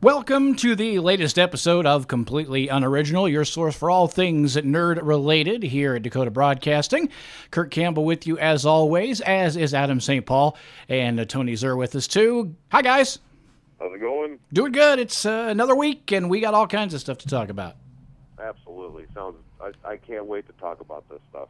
Welcome to the latest episode of Completely Unoriginal, your source for all things nerd-related here at Dakota Broadcasting. Kurt Campbell with you as always, as is Adam St. Paul, and Tony Zer with us too. Hi, guys. How's it going? Doing good. It's another week, and we got all kinds of stuff to talk about. Absolutely. I can't wait to talk about this stuff.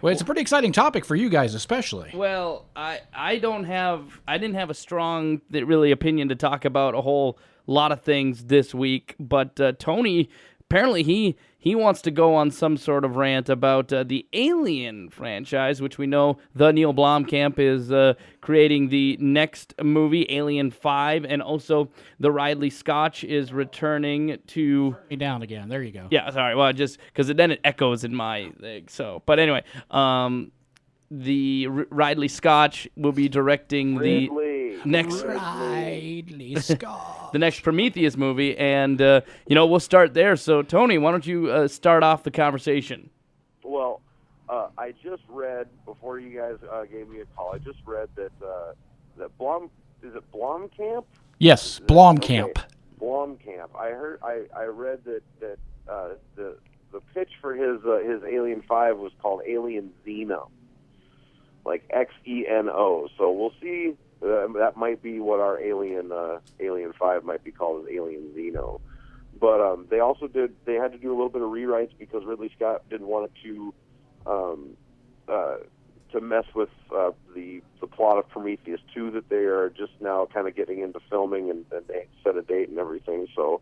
Well, it's a pretty exciting topic for you guys especially. Well, I didn't have a strong really opinion to talk about a whole lot of things this week, but Tony apparently he wants to go on some sort of rant about the Alien franchise, which we know the Neill Blomkamp is creating the next movie, Alien 5, and also the Ridley Scott is returning to... Turn me down again. There you go. Yeah, sorry. Well, just because then it echoes in my thing. So, but anyway, the Ridley Scott will be directing the next Ridley Scott. the next Prometheus movie, and we'll start there. So, Tony, why don't you start off the conversation? Well, I just read before you guys gave me a call. I just read that is it Blomkamp? Yes, Blomkamp. Okay. Blomkamp. I read that the pitch for his Alien 5 was called Alien Xeno, like Xeno. So we'll see. That might be what our Alien 5 might be called, as Alien Xeno. But they had to do a little bit of rewrites because Ridley Scott didn't want to mess with the plot of Prometheus 2 that they are just now kind of getting into filming, and they set a date and everything. So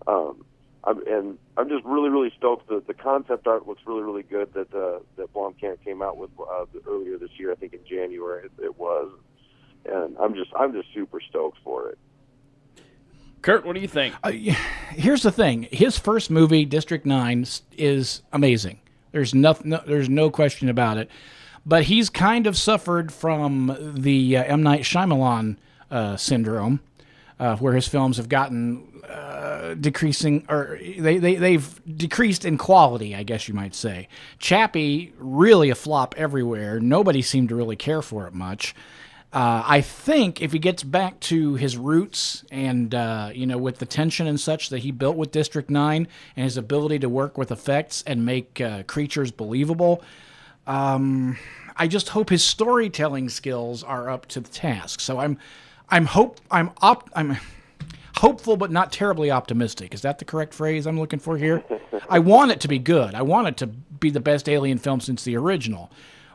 I'm just really stoked. The concept art looks really good that Blomkamp came out with earlier this year. I think in January it was. And I'm just super stoked for it. Kurt, what do you think? Here's the thing: his first movie, District 9, is amazing. There's no question about it. But he's kind of suffered from the M. Night Shyamalan syndrome, where his films have gotten decreasing, or they've decreased in quality, I guess you might say. Chappie, really a flop everywhere. Nobody seemed to really care for it much. I think if he gets back to his roots and, with the tension and such that he built with District 9 and his ability to work with effects and make creatures believable, I just hope his storytelling skills are up to the task. So I'm hopeful but not terribly optimistic. Is that the correct phrase I'm looking for here? I want it to be good. I want it to be the best Alien film since the original,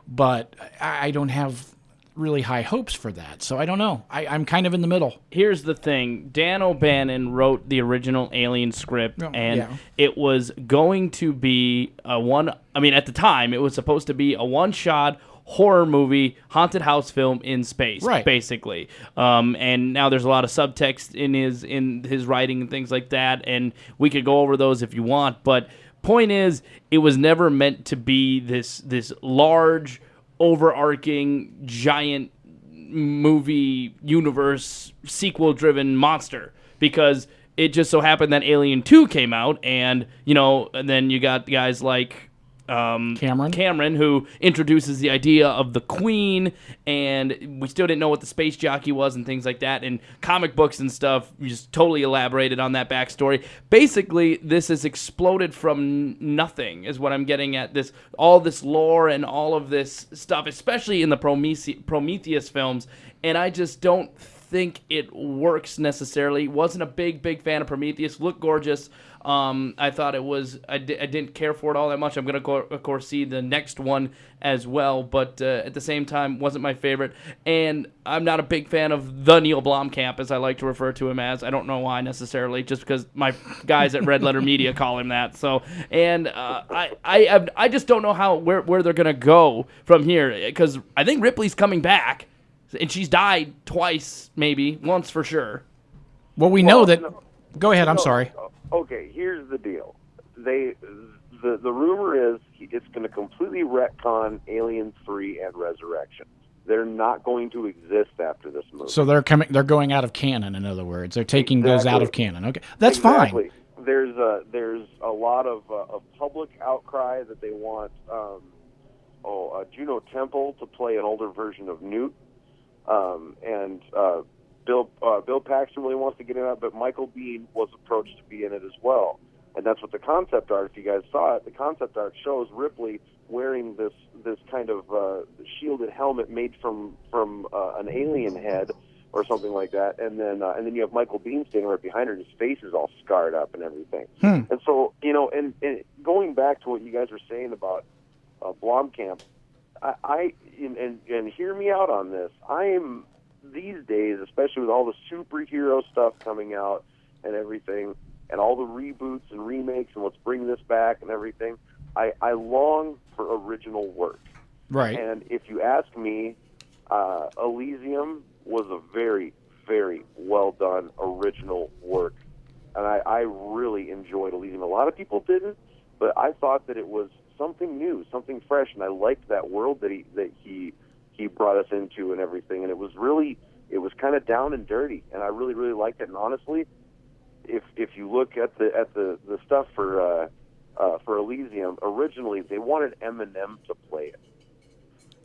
but I don't have really high hopes for that, so I don't know. I'm kind of in the middle. Here's the thing. Dan O'Bannon wrote the original Alien script, and it was going to be at the time, it was supposed to be a one-shot horror movie, haunted house film in space, right, basically. And now there's a lot of subtext in his writing and things like that, and we could go over those if you want, but point is, it was never meant to be this large, overarching, giant movie universe, sequel-driven monster, because it just so happened that Alien 2 came out, and then you got guys like Cameron, who introduces the idea of the Queen, and we still didn't know what the space jockey was and things like that, and comic books and stuff just totally elaborated on that backstory. Basically, this has exploded from nothing, is what I'm getting at. All this lore and all of this stuff, especially in the Prometheus films, and I just don't think it works necessarily. Wasn't a big fan of Prometheus. Looked gorgeous. I thought it was. I didn't care for it all that much. I'm gonna of course see the next one as well, but at the same time, wasn't my favorite. And I'm not a big fan of the Neill Blomkamp, as I like to refer to him as. I don't know why necessarily, just because my guys at Red Letter Media call him that. So, and I just don't know where they're gonna go from here, because I think Ripley's coming back, and she's died twice, maybe once for sure. Well, we know that. Go ahead. I'm sorry. Okay, here's the deal. The rumor is it's going to completely retcon Alien 3 and Resurrection. They're not going to exist after this movie. So they're going out of canon. In other words, they're taking those out of canon. Okay, that's fine. There's a lot of public outcry that they want Juno Temple to play an older version of Newt, and Bill Paxton really wants to get in it, but Michael Biehn was approached to be in it as well. And that's what the concept art, if you guys saw it, the concept art shows Ripley wearing this kind of shielded helmet made from an alien head or something like that, and then you have Michael Biehn standing right behind her, and his face is all scarred up and everything. And so, and going back to what you guys were saying about Blomkamp, and hear me out on this. I am these days, especially with all the superhero stuff coming out and everything, and all the reboots and remakes and let's bring this back and everything, I long for original work. Right. And if you ask me, Elysium was a very, very well done original work, and I really enjoyed Elysium. A lot of people didn't, but I thought that it was something new, something fresh, and I liked that world that he brought us into and everything. And it was kind of down and dirty, and I really, really liked it. And honestly, if you look at the stuff for Elysium, originally they wanted Eminem to play it.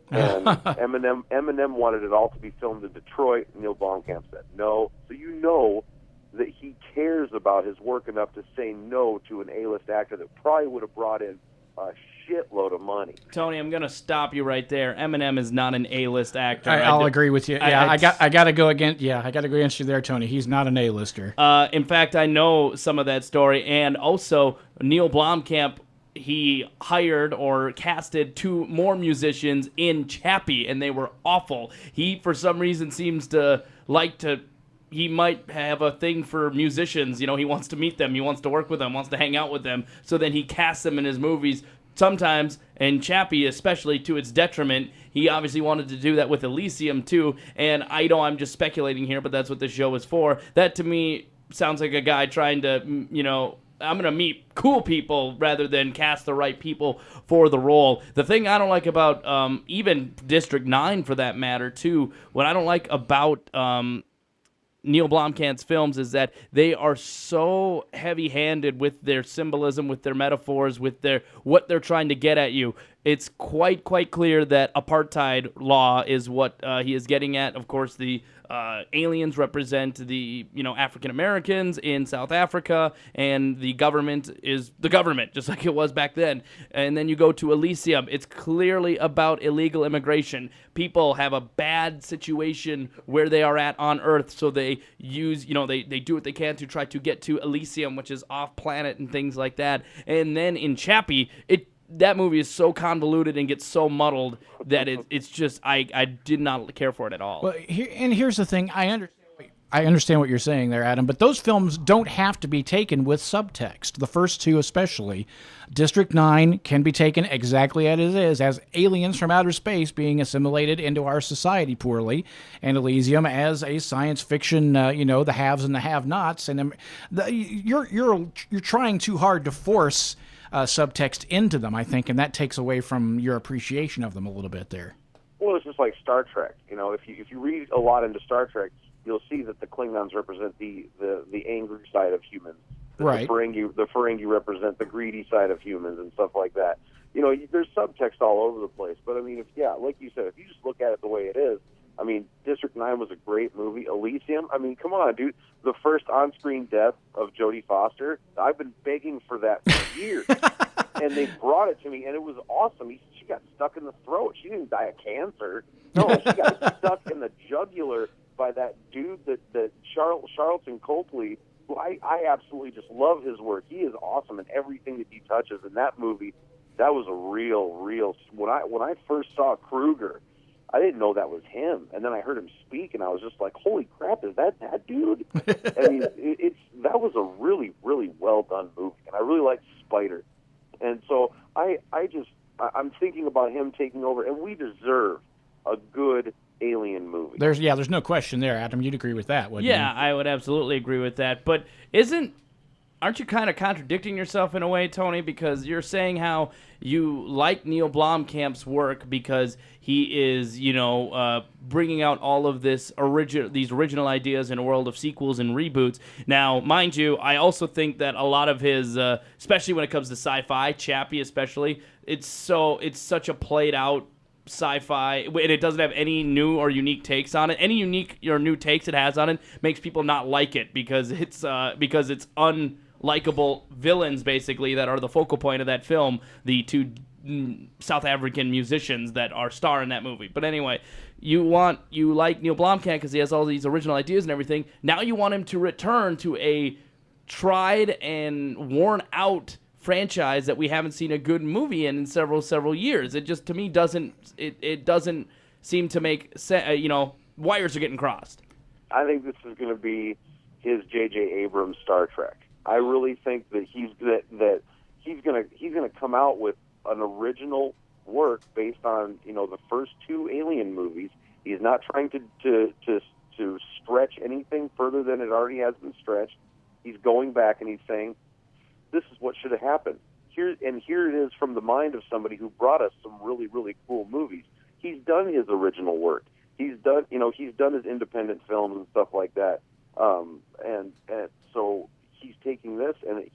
And Eminem wanted it all to be filmed in Detroit. Neill Blomkamp said no. So you know that he cares about his work enough to say no to an A-list actor that probably would have brought in a shitload of money. Tony, I'm going to stop you right there. Eminem is not an A-list actor. I'll agree with you. Yeah, I got to go against. Yeah, I got to go against you there, Tony. He's not an A-lister. In fact, I know some of that story, and also Neill Blomkamp, he hired or casted 2 more musicians in Chappie, and they were awful. He, for some reason, seems to like to. He might have a thing for musicians. He wants to meet them. He wants to work with them, wants to hang out with them. So then he casts them in his movies. Sometimes, and Chappie especially, to its detriment. He obviously wanted to do that with Elysium too. And I know I'm just speculating here, but that's what this show is for. That to me sounds like a guy trying to, I'm going to meet cool people rather than cast the right people for the role. The thing I don't like about even District 9 for that matter too, what I don't like about Neill Blomkamp's films is that they are so heavy-handed with their symbolism, with their metaphors, with what they're trying to get at you. It's quite clear that apartheid law is what he is getting at. Of course, the aliens represent the African Americans in South Africa, and the government is the government, just like it was back then. And then you go to Elysium. It's clearly about illegal immigration. People have a bad situation where they are at on Earth, so they use, they do what they can to try to get to Elysium, which is off planet and things like that. And then in Chappie, that movie is so convoluted and gets so muddled that it's just I did not care for it at all. Well, here's the thing. I understand what you're saying there, Adam, but those films don't have to be taken with subtext. The first 2 especially. District 9 can be taken exactly as it is, as aliens from outer space being assimilated into our society poorly, and Elysium as a science fiction, the haves and the have-nots. And you're trying too hard to force subtext into them, I think, and that takes away from your appreciation of them a little bit there. Well, it's just like Star Trek. If you read a lot into Star Trek, you'll see that the Klingons represent the angry side of humans. Right. The Ferengi represent the greedy side of humans and stuff like that. There's subtext all over the place. But I mean, like you said, if you just look at it the way it is, I mean, District 9 was a great movie. Elysium, I mean, come on, dude. The first on-screen death of Jodie Foster, I've been begging for that for years. And they brought it to me, and it was awesome. She got stuck in the throat. She didn't die of cancer. No, she got stuck in the jugular by that dude, that Charlton Copley, who I absolutely just love his work. He is awesome in everything that he touches. In that movie, that was a real. When I first saw Kruger, I didn't know that was him, and then I heard him speak, and I was just like, "Holy crap, is that dude?" I mean, that was a really, really well done movie, and I really liked Spider, and so I'm thinking about him taking over, and we deserve a good alien movie. There's no question there, Adam. You'd agree with that, wouldn't you? Yeah, I would absolutely agree with that. But aren't you kind of contradicting yourself in a way, Tony? Because you're saying how you like Neill Blomkamp's work because he is, bringing out all of these original ideas in a world of sequels and reboots. Now, mind you, I also think that a lot of his, especially when it comes to sci-fi, Chappie especially, it's such a played out sci-fi, and it doesn't have any new or unique takes on it. Any unique or new takes it has on it makes people not like it because it's unlikable villains basically that are the focal point of that film. The two South African musicians that are star in that movie. But anyway, you like Neill Blomkamp because he has all these original ideas and everything. Now you want him to return to a tried and worn out franchise that we haven't seen a good movie in several years. It just, to me, doesn't seem to make sense. Wires are getting crossed. I think this is going to be his J.J. Abrams Star Trek. I really think that he's going to come out with an original work based on the first two Alien movies. He's not trying to stretch anything further than it already has been stretched. He's going back and he's saying, this is what should have happened. Here it is from the mind of somebody who brought us some really, really cool movies. He's done his original work. He's done his independent films and stuff like that. And so he's taking this, and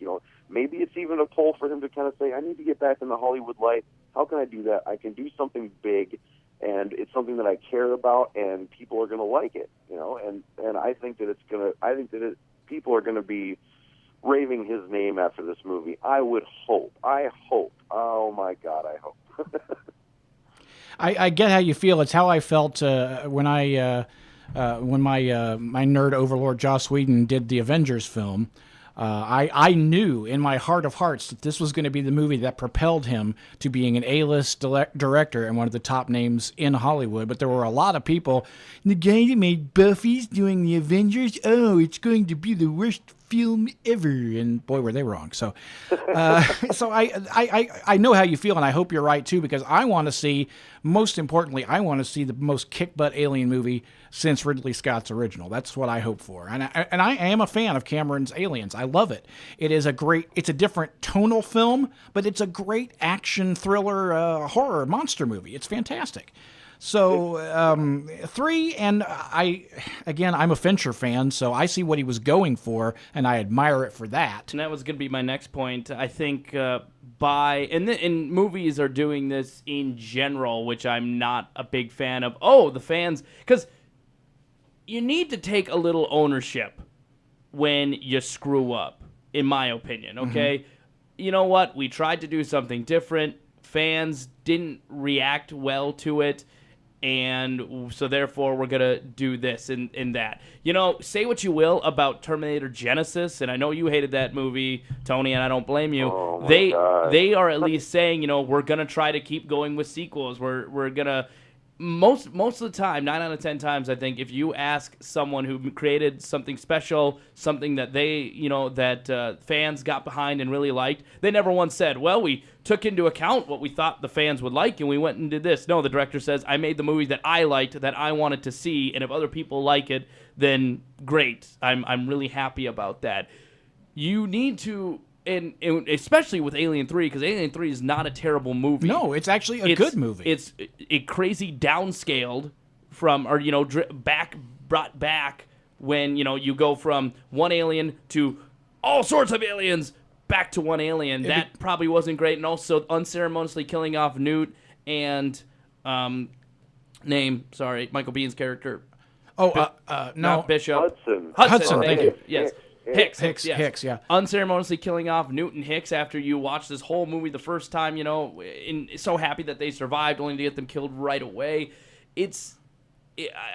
maybe it's even a pull for him to kind of say, I need to get back in the Hollywood light. How can I do that? I can do something big, and it's something that I care about, and people are going to like it. And I think that people are going to be raving his name after this movie. I hope. Oh my God, I hope. I get how you feel. It's how I felt when my nerd overlord Joss Whedon did the Avengers film. I knew in my heart of hearts that this was going to be the movie that propelled him to being an A-list director and one of the top names in Hollywood. But there were a lot of people, the guy that made Buffy's doing the Avengers, it's going to be the worst film ever. And boy, were they wrong. So I know how you feel, and I hope you're right too, because I want to see, most importantly, the most kick-butt alien movie since Ridley Scott's original. That's what I hope for. And I am a fan of Cameron's Aliens. I love it. It's a different tonal film, but it's a great action thriller horror monster movie. It's fantastic. So 3, and I'm a Fincher fan, so I see what he was going for, and I admire it for that. And that was going to be my next point. I think and movies are doing this in general, which I'm not a big fan of. The fans, because you need to take a little ownership when you screw up, in my opinion, okay? Mm-hmm. You know what? We tried to do something different. Fans didn't react well to it. And so therefore we're going to do this and that. Say what you will about Terminator Genesis, and I know you hated that movie, Tony, and I don't blame you. Oh they are at least saying, we're going to try to keep going with sequels. We're going to most of the time, 9 out of 10 times, I think, if you ask someone who created something special, something that they, that fans got behind and really liked, they never once said, well, we took into account what we thought the fans would like and we went and did this. No, the director says, I made the movie that I liked, that I wanted to see, and if other people like it, then great. I'm really happy about that. You need to... And especially with Alien 3, because Alien 3 is not a terrible movie. No, it's actually a good movie. It's a crazy downscaled from, or brought back when you go from one alien to all sorts of aliens back to one alien. That probably wasn't great, and also unceremoniously killing off Newt and Michael Bihn's character. No, Bishop. Hudson. Thank you. Yes. Hicks, yeah. Unceremoniously killing off Newt and Hicks after you watch this whole movie the first time, and so happy that they survived, only to get them killed right away.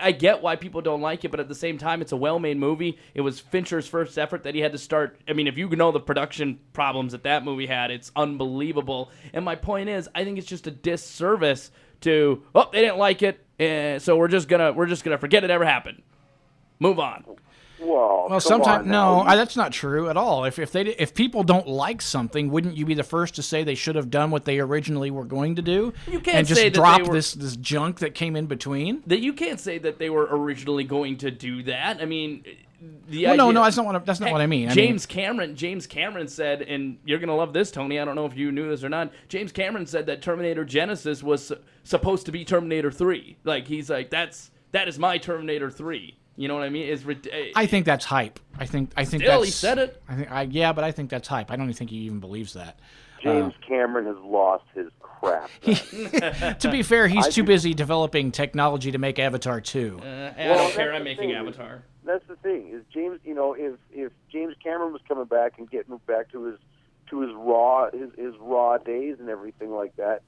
I get why people don't like it, but at the same time, it's a well-made movie. It was Fincher's first effort that he had to start. I mean, if you know the production problems that movie had, it's unbelievable. And my point is, I think it's just a disservice to, they didn't like it, so we're just gonna forget it ever happened. Move on. Well, sometimes that's not true at all. If people don't like something, wouldn't you be the first to say they should have done what they originally were going to do? You can't and just say drop that this junk that came in between. That you can't say that they were originally going to do that. I mean, no, that's not what I mean. James Cameron said, and you're gonna love this, Tony. I don't know if you knew this or not. James Cameron said that Terminator Genesis was supposed to be Terminator 3. Like he's like that is my Terminator 3. You know what I mean? I think that's hype. I think still, he said it. But I think that's hype. I don't think he even believes that. James Cameron has lost his crap. To be fair, he's too busy developing technology to make Avatar 2. I don't care. I'm making Avatar. That's the thing. Is James? If James Cameron was coming back and getting back to his raw days and everything like that,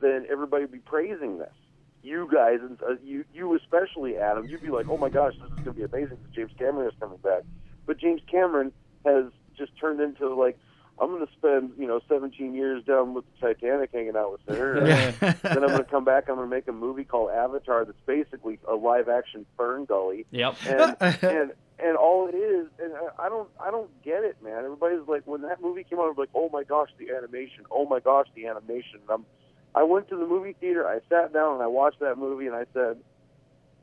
then everybody would be praising this. You guys, and you especially, Adam, you'd be like, "Oh my gosh, this is going to be amazing because James Cameron is coming back." But James Cameron has just turned into like, I'm going to spend 17 years down with the Titanic hanging out with her. Then I'm going to come back. I'm going to make a movie called Avatar that's basically a live action Fern Gully. Yep. And all it is, and I don't get it, man. Everybody's like, when that movie came out, I'm like, oh my gosh, the animation. Oh my gosh, the animation. And I went to the movie theater. I sat down and I watched that movie, and I said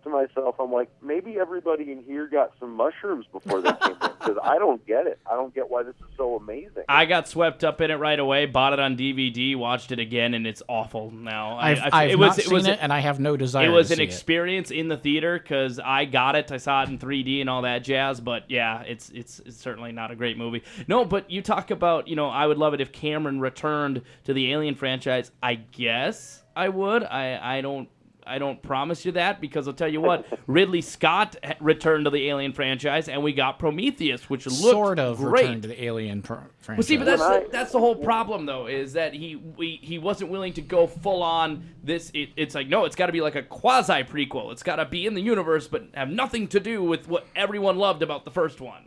to myself, I'm like, maybe everybody in here got some mushrooms before they came in, because I don't get it. I don't get why this is so amazing. I got swept up in it right away, bought it on DVD, watched it again, and it's awful now. I've not seen it, and I have no desire to see it. It was an experience in the theater because I got it. I saw it in 3D and all that jazz, but yeah, it's certainly not a great movie. No, but you talk about, I would love it if Cameron returned to the Alien franchise. I guess I would. I don't promise you that, because I'll tell you what, Ridley Scott returned to the Alien franchise, and we got Prometheus, which looked sort of great. Returned to the Alien franchise. Well, see, but that's the whole problem, though, is that he wasn't willing to go full on this. It's like, no, it's got to be like a quasi prequel. It's got to be in the universe, but have nothing to do with what everyone loved about the first one.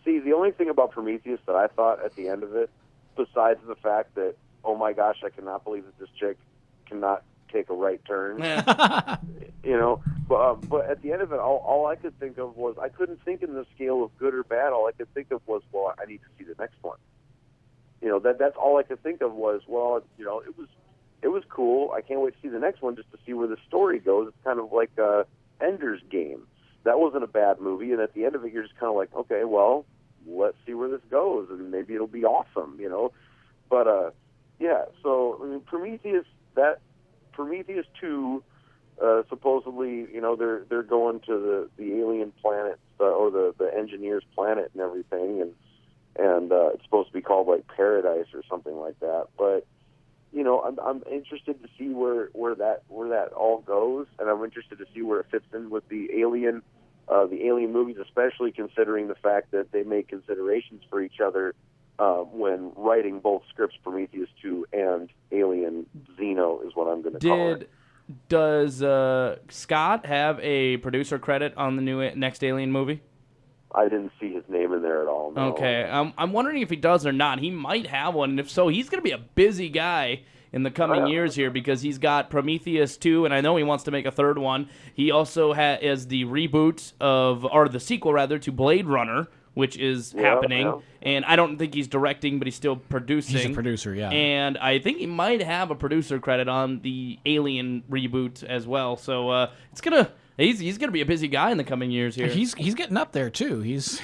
See, the only thing about Prometheus that I thought at the end of it, besides the fact that, oh my gosh, I cannot believe that this chick cannot take a right turn. But at the end of it, all I could think of was, I couldn't think in the scale of good or bad. All I could think of was, well, I need to see the next one. That's all I could think of was, well, it was cool. I can't wait to see the next one just to see where the story goes. It's kind of like Ender's Game. That wasn't a bad movie, and at the end of it, you're just kind of like, okay, well, let's see where this goes, and maybe it'll be awesome, But yeah, so I mean, Prometheus 2, supposedly, they're going to the alien planet or the engineer's planet and everything, and it's supposed to be called like Paradise or something like that. But I'm interested to see where that all goes, and I'm interested to see where it fits in with the alien movies, especially considering the fact that they make considerations for each other when writing both scripts, Prometheus 2 and Alien Xeno is what I'm going to call it. Does Scott have a producer credit on the next Alien movie? I didn't see his name in there at all. No. Okay, I'm wondering if he does or not. He might have one, and if so, he's going to be a busy guy in the coming years here, because he's got Prometheus 2, and I know he wants to make a third one. He also has the reboot or the sequel rather, to Blade Runner, which is happening. Yeah. And I don't think he's directing, but he's still producing. He's a producer, yeah. And I think he might have a producer credit on the Alien reboot as well. So he's gonna be a busy guy in the coming years here. He's getting up there too. He's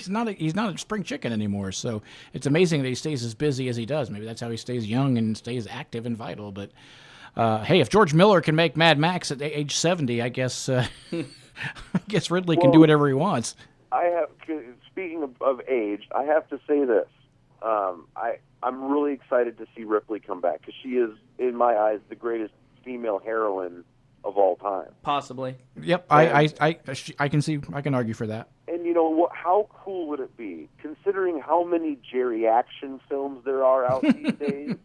not a spring chicken anymore. So it's amazing that he stays as busy as he does. Maybe that's how he stays young and stays active and vital. But hey, if George Miller can make Mad Max at age 70, I guess Ridley can do whatever he wants. Speaking of age, I have to say this. I'm really excited to see Ripley come back, because she is, in my eyes, the greatest female heroine of all time. Possibly. Yep, I can argue for that. And how cool would it be, considering how many Jerry action films there are out these days?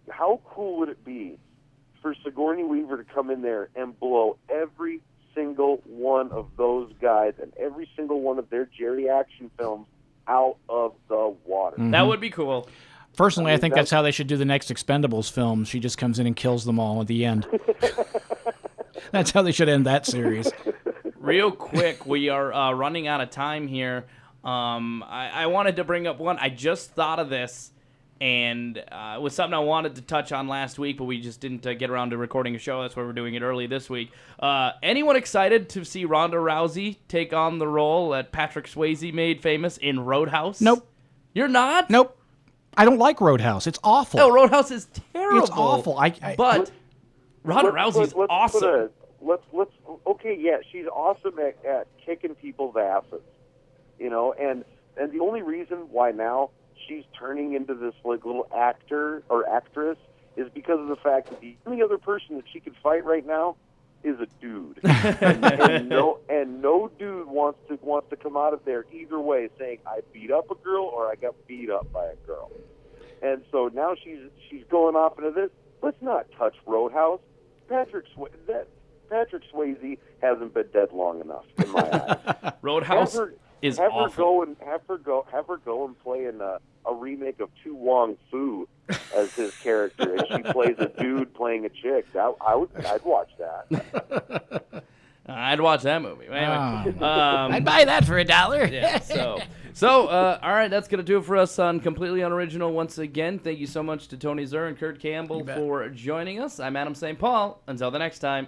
How cool would it be for Sigourney Weaver to come in there and blow every single one of those guys and every single one of their Jerry action films out of the water? Mm-hmm. That would be cool. Personally, I think that's how they should do the next Expendables film. She just comes in and kills them all at the end. That's how they should end that series. Real quick, we are running out of time here. I wanted to bring up one. I just thought of this, and it was something I wanted to touch on last week, but we just didn't get around to recording a show. That's why we're doing it early this week. Anyone excited to see Ronda Rousey take on the role that Patrick Swayze made famous in Roadhouse? Nope. You're not? Nope. I don't like Roadhouse. It's awful. No, Roadhouse is terrible. It's awful. But Ronda Rousey's awesome. Okay, yeah, she's awesome at kicking people's asses, and the only reason why now she's turning into this like little actor or actress is because of the fact that the only other person that she could fight right now is a dude, and no dude wants to come out of there either way saying I beat up a girl or I got beat up by a girl. And so now she's going off into this. Let's not touch Roadhouse. Patrick Swayze hasn't been dead long enough in my eyes. Roadhouse is awful. Have her go and play in a remake of Tu Wong Fu as his character, and she plays a dude playing a chick. I'd watch that. I'd watch that movie. Anyway, I'd buy that for $1. Yeah. So, all right, that's going to do it for us on Completely Unoriginal. Once again, thank you so much to Tony Zur and Kurt Campbell for joining us. I'm Adam St. Paul. Until the next time.